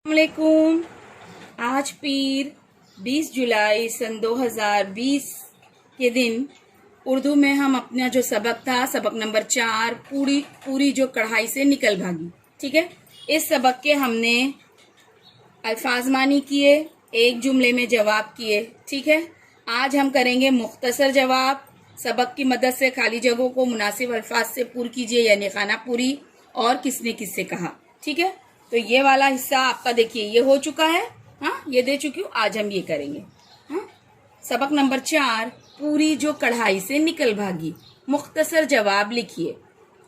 वालेकुम। आज पीर 20 जुलाई सन 2020 के दिन उर्दू में हम अपना जो सबक था, सबक नंबर 4, पूरी जो कढ़ाई से निकल भागी, ठीक है। इस सबक के हमने अल्फाज मानी किए, एक जुमले में जवाब किए, ठीक है। आज हम करेंगे मुख्तसर जवाब। सबक की मदद से खाली जगहों को मुनासिब अल्फाज से पूरी कीजिए, यानी खाना पूरी और किसने किससे कहा, ठीक है। तो ये वाला हिस्सा आपका देखिए, ये हो चुका है, हाँ, ये दे चुकी हूँ। आज हम ये करेंगे, हाँ। सबक नंबर 4, पूरी जो कढ़ाई से निकल भागी। मुख्तसर जवाब लिखिए।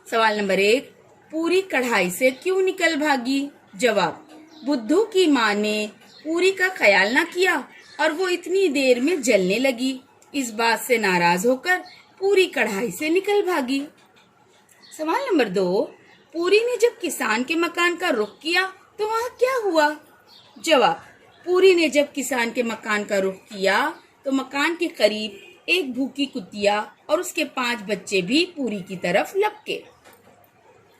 सवाल नंबर 1, पूरी कढ़ाई से क्यों निकल भागी? जवाब, बुद्धू की माँ ने पूरी का ख्याल ना किया और वो इतनी देर में जलने लगी। इस बात से नाराज होकर पूरी कढ़ाई से निकल भागी। सवाल नंबर 2, पूरी ने जब किसान के मकान का रुख किया तो वहाँ क्या हुआ? जवाब, पूरी ने जब किसान के मकान का रुख किया तो मकान के करीब एक भूखी कुतिया और उसके 5 बच्चे भी पूरी की तरफ लपके।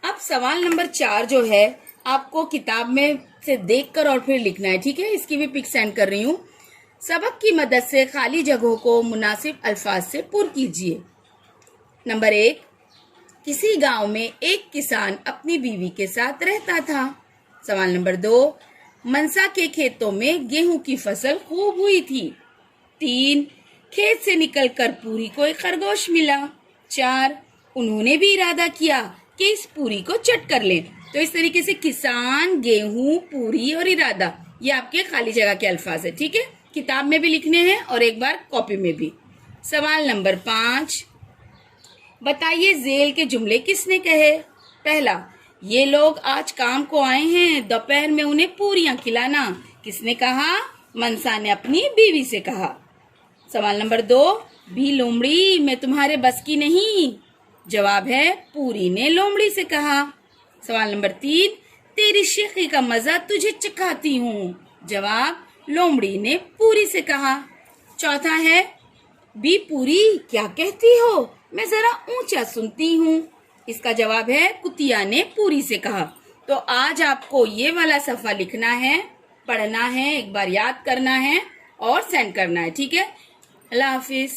अब सवाल नंबर 4 जो है, आपको किताब में से देखकर और फिर लिखना है, ठीक है। इसकी भी पिक सेंड कर रही हूँ। सबक की मदद से खाली जगहों को मुनासिब अल्फाज से पुर कीजिए। नंबर 1, किसी गांव में एक किसान अपनी बीवी के साथ रहता था। सवाल नंबर 2, मनसा के खेतों में गेहूं की फसल खूब हुई थी। 3, खेत से निकलकर पूरी को एक खरगोश मिला। 4, उन्होंने भी इरादा किया कि इस पूरी को चट कर लें। तो इस तरीके से किसान, गेहूं, पूरी और इरादा, ये आपके खाली जगह के अल्फाज है, ठीक है। किताब में भी लिखने हैं और एक बार कॉपी में भी। सवाल नंबर 5, बताइए झेल के जुमले किसने कहे? पहला, ये लोग आज काम को आए हैं, दोपहर में उन्हें पूरियां खिलाना। किसने कहा? मनसा ने अपनी बीवी से कहा। सवाल नंबर 2, भी लोमड़ी, मैं तुम्हारे बस की नहीं। जवाब है, पूरी ने लोमड़ी से कहा। सवाल नंबर 3, तेरी शेखी का मजा तुझे चखाती हूँ। जवाब, लोमड़ी ने पूरी से कहा। चौथा है, बी पूरी, क्या कहती हो, मैं जरा ऊंचा सुनती हूँ। इसका जवाब है, कुतिया ने पूरी से कहा। तो आज आपको ये वाला सफा लिखना है, पढ़ना है, एक बार याद करना है और सेंड करना है, ठीक है। अल्लाह हाफिज।